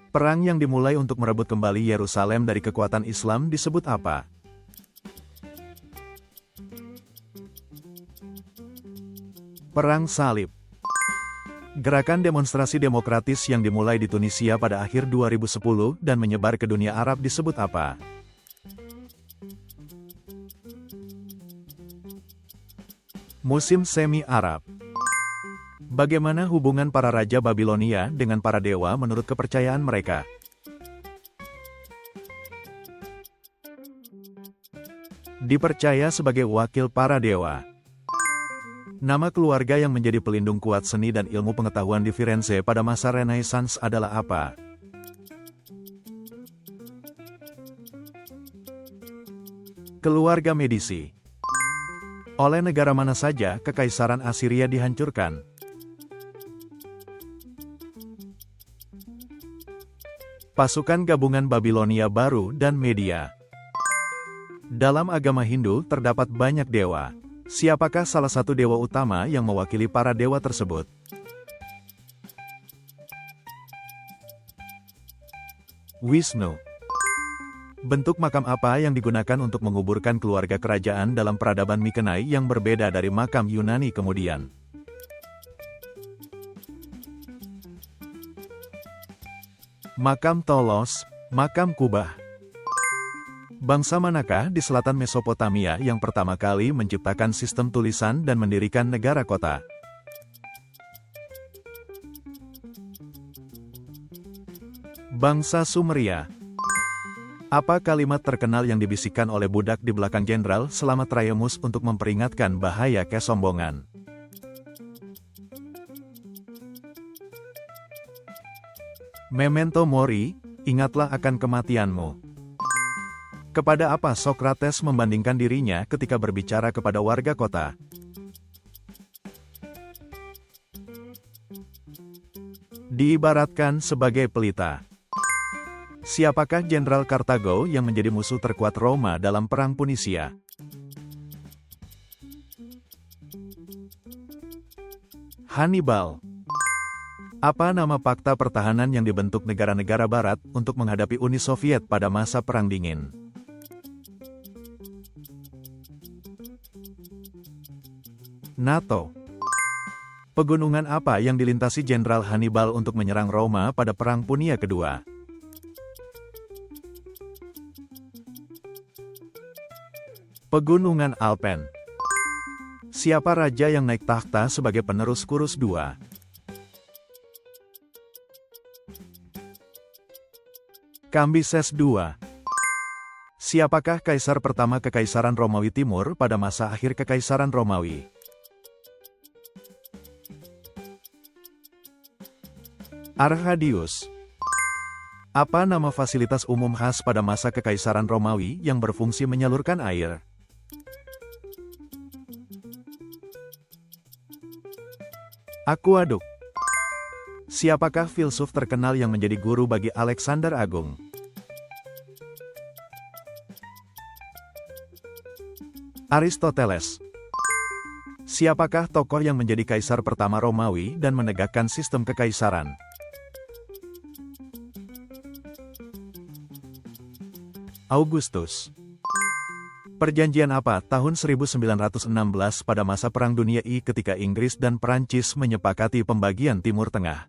Perang yang dimulai untuk merebut kembali Yerusalem dari kekuatan Islam disebut apa? Perang Salib. Gerakan demonstrasi demokratis yang dimulai di Tunisia pada akhir 2010 dan menyebar ke dunia Arab disebut apa? Musim Semi Arab. Bagaimana hubungan para raja Babilonia dengan para dewa menurut kepercayaan mereka? Dipercaya sebagai wakil para dewa. Nama keluarga yang menjadi pelindung kuat seni dan ilmu pengetahuan di Firenze pada masa Renaissance adalah apa? Keluarga Medici. Oleh negara mana saja Kekaisaran Assyria dihancurkan? Pasukan gabungan Babilonia Baru dan Media. Dalam agama Hindu terdapat banyak dewa. Siapakah salah satu dewa utama yang mewakili para dewa tersebut? Wisnu. Bentuk makam apa yang digunakan untuk menguburkan keluarga kerajaan dalam peradaban Mykenai yang berbeda dari makam Yunani kemudian? Makam Tholos, makam Kubah. Bangsa manakah di selatan Mesopotamia yang pertama kali menciptakan sistem tulisan dan mendirikan negara kota? Bangsa Sumeria. Apa kalimat terkenal yang dibisikkan oleh budak di belakang jenderal selama Trajamus untuk memperingatkan bahaya kesombongan? Memento mori, ingatlah akan kematianmu. Kepada apa Sokrates membandingkan dirinya ketika berbicara kepada warga kota? Diibaratkan sebagai pelita. Siapakah Jenderal Kartago yang menjadi musuh terkuat Roma dalam Perang Punisia? Hannibal. Apa nama fakta pertahanan yang dibentuk negara-negara Barat untuk menghadapi Uni Soviet pada masa Perang Dingin? NATO. Pegunungan apa yang dilintasi Jenderal Hannibal untuk menyerang Roma pada Perang Punia Kedua? Pegunungan Alpen. Siapa raja yang naik takhta sebagai penerus Kurus II? Kambises II. Siapakah kaisar pertama Kekaisaran Romawi Timur pada masa akhir Kekaisaran Romawi? Arhadius. Apa nama fasilitas umum khas pada masa Kekaisaran Romawi yang berfungsi menyalurkan air? Aquaduk. Siapakah filsuf terkenal yang menjadi guru bagi Alexander Agung? Aristoteles. Siapakah tokoh yang menjadi kaisar pertama Romawi dan menegakkan sistem kekaisaran? Augustus. Perjanjian apa tahun 1916 pada masa Perang Dunia I ketika Inggris dan Perancis menyepakati pembagian Timur Tengah?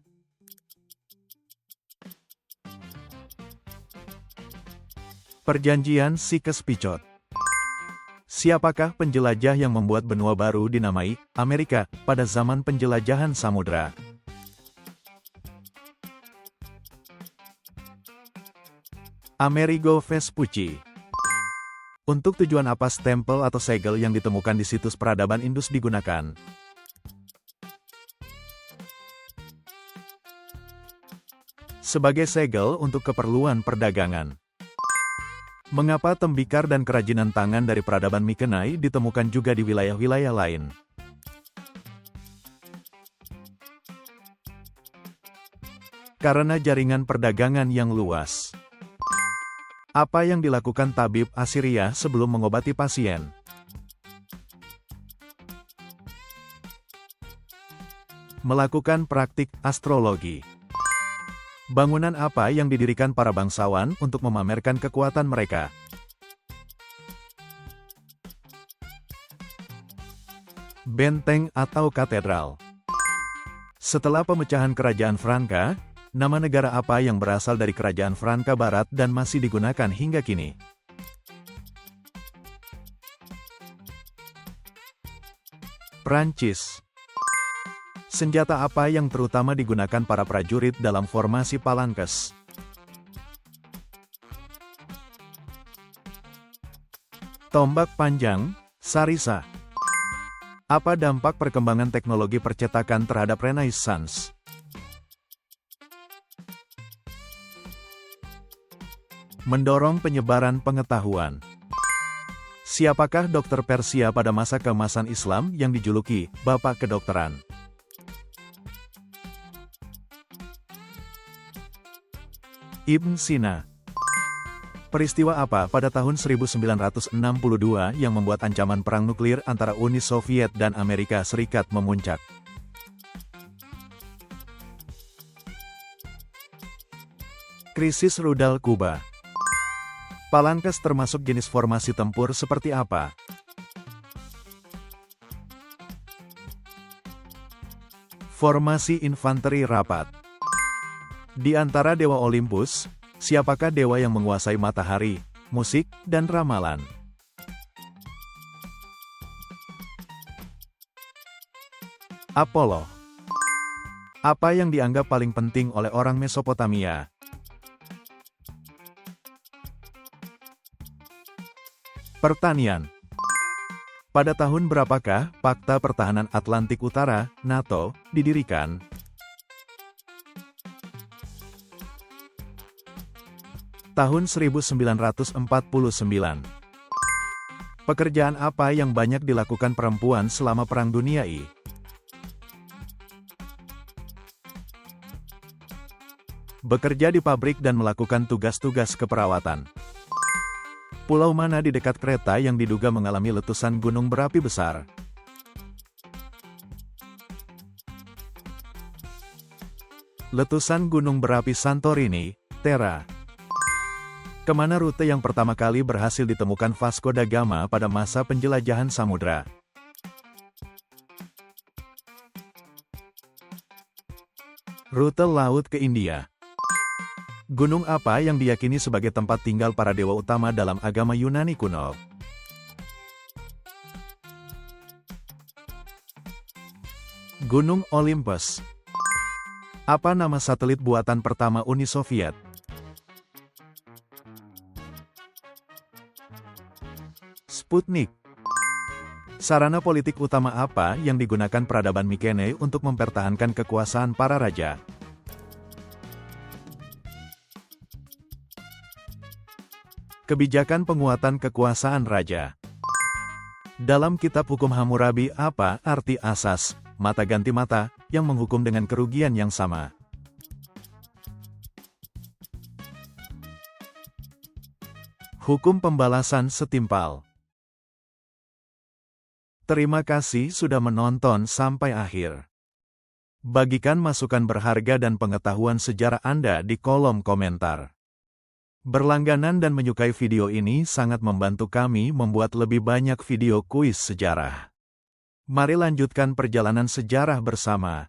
Perjanjian Sykes-Picot. Siapakah penjelajah yang membuat benua baru dinamai Amerika pada zaman penjelajahan samudra? Amerigo Vespucci. Untuk tujuan apa stempel atau segel yang ditemukan di situs peradaban Indus digunakan? Sebagai segel untuk keperluan perdagangan. Mengapa tembikar dan kerajinan tangan dari peradaban Mykenai ditemukan juga di wilayah-wilayah lain? Karena jaringan perdagangan yang luas. Apa yang dilakukan tabib Assyria sebelum mengobati pasien? Melakukan praktik astrologi. Bangunan apa yang didirikan para bangsawan untuk memamerkan kekuatan mereka? Benteng atau katedral. Setelah pemecahan Kerajaan Franka, nama negara apa yang berasal dari Kerajaan Franka Barat dan masih digunakan hingga kini? Prancis. Senjata apa yang terutama digunakan para prajurit dalam formasi palankes? Tombak panjang, sarisa. Apa dampak perkembangan teknologi percetakan terhadap Renaissance? Mendorong penyebaran pengetahuan. Siapakah dokter Persia pada masa keemasan Islam yang dijuluki Bapak Kedokteran? Ibn Sina. Peristiwa apa pada tahun 1962 yang membuat ancaman perang nuklir antara Uni Soviet dan Amerika Serikat memuncak? Krisis rudal Kuba. Palankes termasuk jenis formasi tempur seperti apa? Formasi infanteri rapat. Di antara dewa Olympus, siapakah dewa yang menguasai matahari, musik, dan ramalan? Apollo. Apa yang dianggap paling penting oleh orang Mesopotamia? Pertanian. Pada tahun berapakah Pakta Pertahanan Atlantik Utara, NATO, didirikan? Tahun 1949. Pekerjaan apa yang banyak dilakukan perempuan selama Perang Dunia I? Bekerja di pabrik dan melakukan tugas-tugas keperawatan. Pulau mana di dekat Kreta yang diduga mengalami letusan gunung berapi besar? Letusan gunung berapi Santorini, Thera. Kemana rute yang pertama kali berhasil ditemukan Vasco da Gama pada masa penjelajahan samudra? Rute laut ke India. Gunung apa yang diyakini sebagai tempat tinggal para dewa utama dalam agama Yunani kuno? Gunung Olympus. Apa nama satelit buatan pertama Uni Soviet? Sputnik. Sarana politik utama apa yang digunakan peradaban Mykenai untuk mempertahankan kekuasaan para raja? Kebijakan penguatan kekuasaan raja. Dalam kitab hukum Hammurabi apa arti asas, mata ganti mata, yang menghukum dengan kerugian yang sama? Hukum pembalasan setimpal. Terima kasih sudah menonton sampai akhir. Bagikan masukan berharga dan pengetahuan sejarah Anda di kolom komentar. Berlangganan dan menyukai video ini sangat membantu kami membuat lebih banyak video kuis sejarah. Mari lanjutkan perjalanan sejarah bersama.